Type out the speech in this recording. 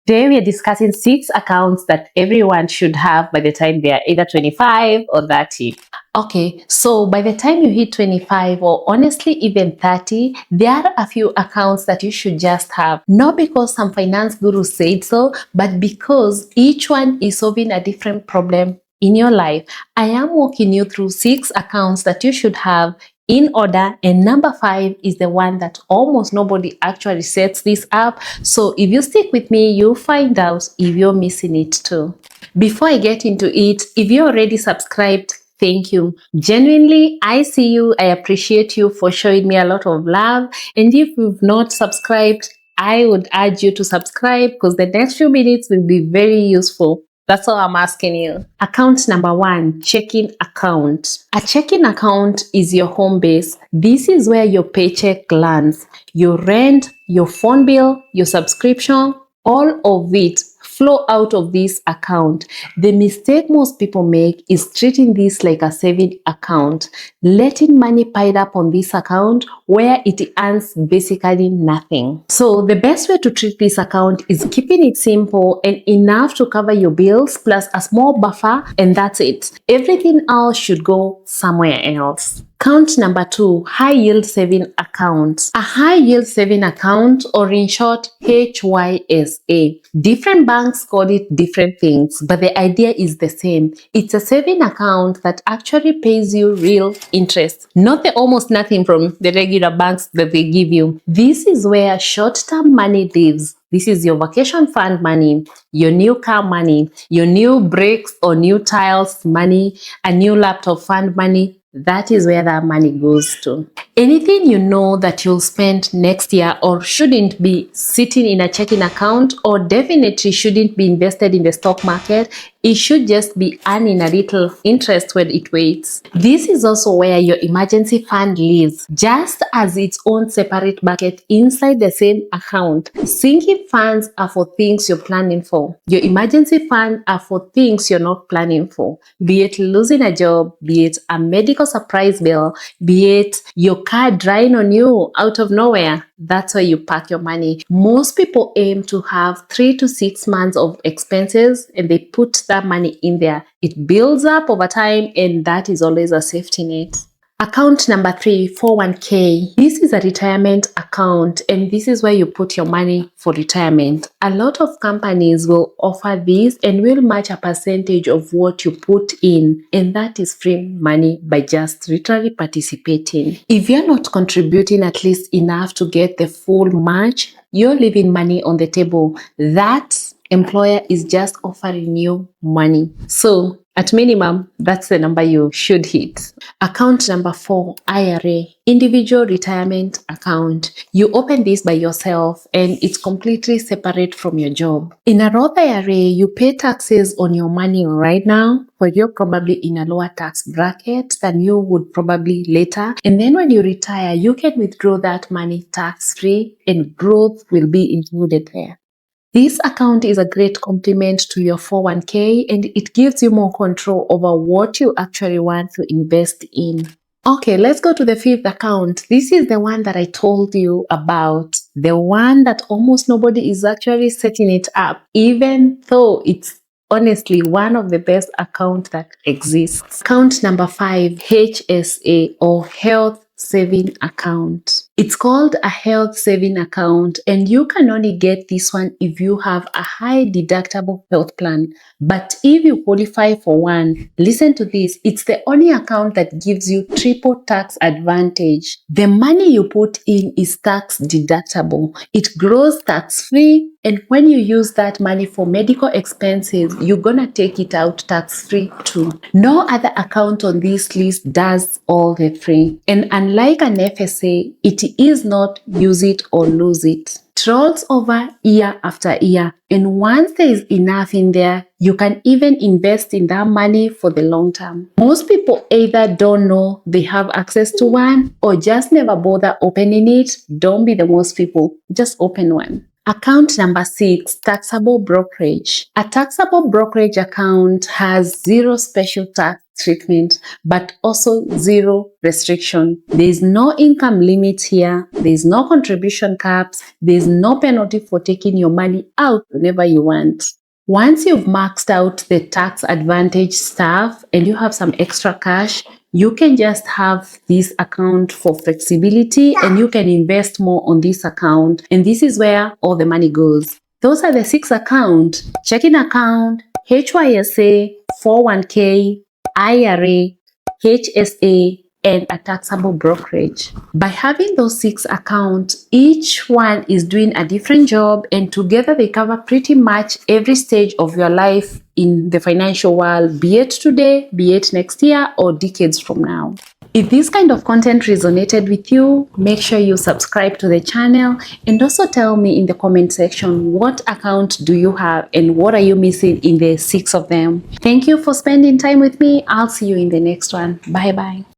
Today we are discussing 6 accounts that everyone should have by the time they are either 25 or 30. Okay, so by the time you hit 25 or honestly even 30, there are a few accounts that you should just have. Not because some finance guru said so, but because each one is solving a different problem in your life. I am walking you through 6 accounts that you should have in order, and number 5 is the one that almost nobody actually sets this up. So if you stick with me, you'll find out if you're missing it too. Before I get into it, if you're already subscribed, thank you. Genuinely, I see you. I appreciate you for showing me a lot of love. And if you've not subscribed, I would urge you to subscribe because the next few minutes will be very useful. That's all I'm asking you. Account number 1, checking account. A checking account is your home base. This is where your paycheck lands. Your rent, your phone bill, your subscription, all of it flow out of this account. The mistake most people make is treating this like a saving account, letting money pile up on this account where it earns basically nothing. So the best way to treat this account is keeping it simple and enough to cover your bills plus a small buffer, and that's it. Everything else should go somewhere else. Account number 2, high yield saving account. A high yield saving account, or in short, HYSA. Different banks call it different things, but the idea is the same. It's a saving account that actually pays you real interest, not the almost nothing from the regular banks that they give you. This is where short-term money lives. This is your vacation fund money, your new car money, your new bricks or new tiles money, a new laptop fund money. That is where that money goes to. Anything you know that you'll spend next year or shouldn't be sitting in a checking account or definitely shouldn't be invested in the stock market, it should just be earning a little interest when it waits. This is also where your emergency fund lives, just as its own separate bucket inside the same account. Sinking funds are for things you're planning for. Your emergency fund are for things you're not planning for, be it losing a job, be it a medical surprise bill, be it your car drying on you out of nowhere. That's where you park your money. Most people aim to have 3 to 6 months of expenses and they put that money in there. It builds up over time, and that is always a safety net. Account number 3, 401k. This is a retirement account, and this is where you put your money for retirement. A lot of companies will offer this and will match a percentage of what you put in, and that is free money by just literally participating. If you're not contributing at least enough to get the full match, you're leaving money on the table. That employer is just offering you money. So at minimum, that's the number you should hit. Account number 4, IRA, individual retirement account. You open this by yourself and it's completely separate from your job. In a Roth IRA, you pay taxes on your money right now, but you're probably in a lower tax bracket than you would probably later. And then when you retire, you can withdraw that money tax-free and growth will be included there. This account is a great complement to your 401k and it gives you more control over what you actually want to invest in. Okay, let's go to the 5th account. This is the one that I told you about, the one that almost nobody is actually setting it up, even though it's honestly one of the best accounts that exists. Account number 5, HSA, or Health Saving Account. It's called a health saving account, and you can only get this one if you have a high deductible health plan. But if you qualify for one, listen to this, it's the only account that gives you triple tax advantage. The money you put in is tax deductible. It grows tax-free, and when you use that money for medical expenses, you're gonna take it out tax-free too. No other account on this list does all the three. And unlike an FSA, it is not use it or lose it. It rolls over year after year, and once there is enough in there, you can even invest in that money for the long term. Most people either don't know they have access to one or just never bother opening it. Don't be the most people, just open one. Account number 6, taxable brokerage. A taxable brokerage account has zero special tax treatment, but also zero restriction. There is no income limit here. There is no contribution caps. There is no penalty for taking your money out whenever you want. Once you've maxed out the tax advantage stuff and you have some extra cash, you can just have this account for flexibility and you can invest more on this account. And this is where all the money goes. Those are the 6 accounts: checking account, HYSA, 401k, IRA, HSA, and a taxable brokerage. By having those 6 accounts, each one is doing a different job, and together they cover pretty much every stage of your life in the financial world, be it today, be it next year, or decades from now. If this kind of content resonated with you, make sure you subscribe to the channel and also tell me in the comment section what account do you have and what are you missing in the 6 of them. Thank you for spending time with me. I'll see you in the next one. Bye bye.